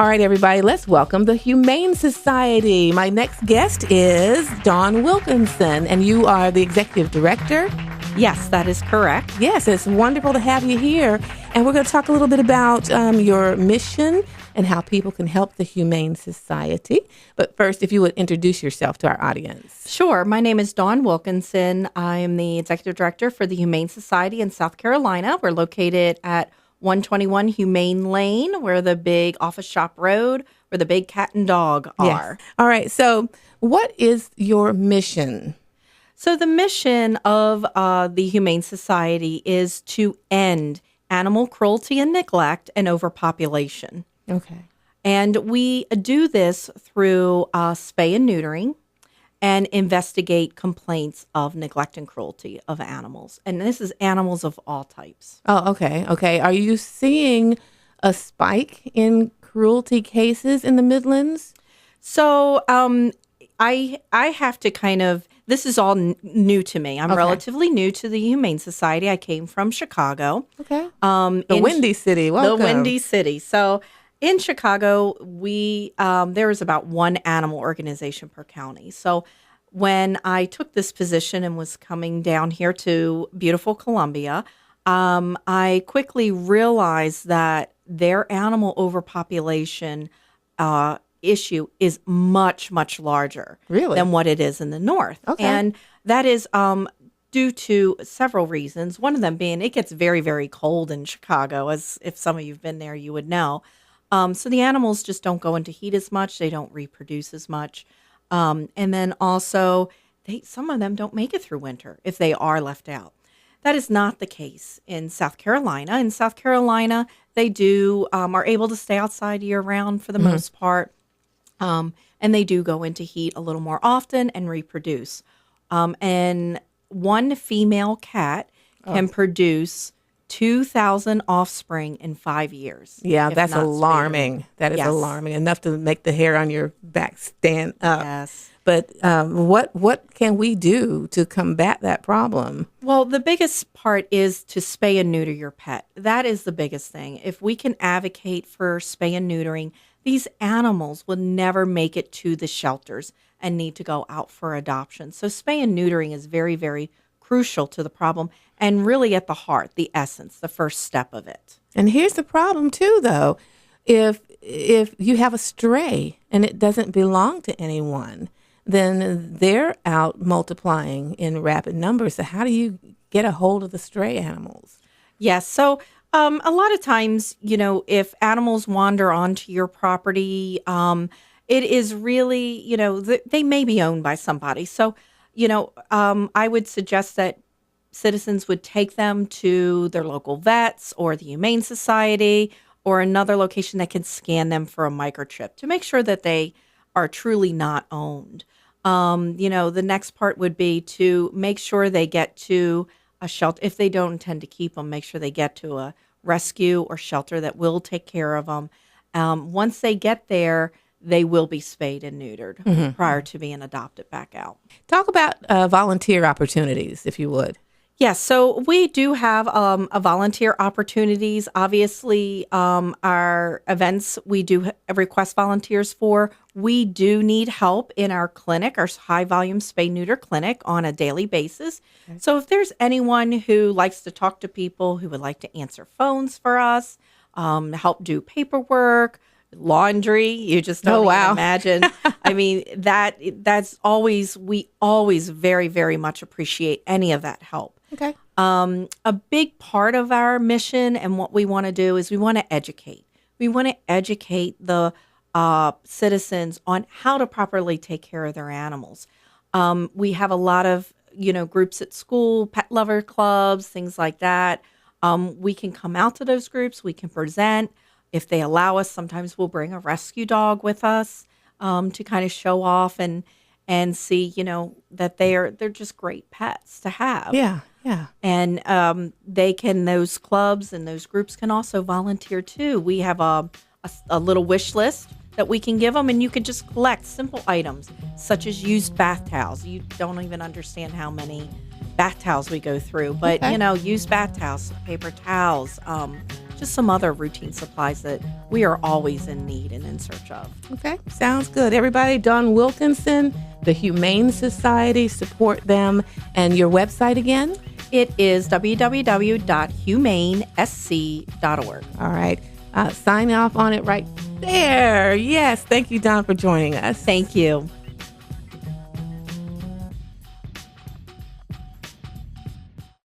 All right, everybody, let's welcome the Humane Society. My next guest is Dawn Wilkinson, and you are the executive director. Yes, that is correct. Yes, it's wonderful to have you here. And we're going to talk a little bit about your mission and how people can help the Humane Society. But first, if you would introduce yourself to our audience. Sure. My name is Dawn Wilkinson. I am the executive director for the Humane Society in South Carolina. We're located at 121 Humane Lane, where the big office shop road, where the big cat and dog are. Yes. All right. So what is your mission? So the mission of the Humane Society is to end animal cruelty and neglect and overpopulation. Okay. And we do this through spay and neutering and investigate complaints of neglect and cruelty of animals. And this is animals of all types. Oh, okay. Okay. Are you seeing a spike in cruelty cases in the Midlands? So I have to kind of, this is all new to me. I'm relatively new to the Humane Society. I came from Chicago. Okay. The Windy City. Welcome. The Windy City. So in Chicago, there was about one animal organization per county. So when I took this position and was coming down here to beautiful Columbia, I quickly realized that their animal overpopulation issue is much, much larger than what it is in the north. Okay. And that is due to several reasons. One of them being it gets very, very cold in Chicago, as if some of you have been there, you would know. So the animals just don't go into heat as much. They don't reproduce as much. And then also, some of them don't make it through winter if they are left out. That is not the case in South Carolina. In South Carolina, they are able to stay outside year-round for the most part. And they do go into heat a little more often and reproduce. And one female cat can produce 2,000 offspring in 5 years. Yeah, that's alarming. That is alarming. Enough to make the hair on your back stand up. Yes. But what can we do to combat that problem? Well, the biggest part is to spay and neuter your pet. That is the biggest thing. If we can advocate for spay and neutering, these animals will never make it to the shelters and need to go out for adoption. So spay and neutering is very, very crucial to the problem and really at the heart, the essence, the first step of it. And here's the problem too, though. If you have a stray and it doesn't belong to anyone, then they're out multiplying in rapid numbers. So how do you get a hold of the stray animals? Yes. So a lot of times, if animals wander onto your property, it is really, they may be owned by somebody. So, I would suggest that citizens would take them to their local vets or the Humane Society or another location that can scan them for a microchip to make sure that they are truly not owned. The next part would be to make sure they get to a shelter. If they don't intend to keep them, make sure they get to a rescue or shelter that will take care of them. Once they get there, they will be spayed and neutered prior to being adopted back out. Talk about volunteer opportunities, if you would. Yes, so we do have a volunteer opportunities. Obviously, our events we do request volunteers for. We do need help in our clinic, our high-volume spay-neuter clinic on a daily basis. Okay. So if there's anyone who likes to talk to people, who would like to answer phones for us, help do paperwork, laundry, you just don't even imagine. I mean, that's always, we always very, very much appreciate any of that help. Okay. A big part of our mission and what we want to do is we want to educate. We want to educate the citizens on how to properly take care of their animals. We have a lot of, groups at school, pet lover clubs, things like that. We can come out to those groups. We can present. If they allow us, sometimes we'll bring a rescue dog with us to kind of show off and see, that they're just great pets to have. Yeah, yeah. And those clubs and those groups can also volunteer too. We have a little wish list that we can give them, and you can just collect simple items such as used bath towels. You don't even understand how many bath towns we go through. But, Okay. Used bath towels, paper towels, just some other routine supplies that we are always in need and in search of. Okay, sounds good. Everybody, Dawn Wilkinson, the Humane Society, support them. And your website again? It is www.humanesc.org. All right. Sign off on it right there. Yes. Thank you, Dawn, for joining us. Thank you.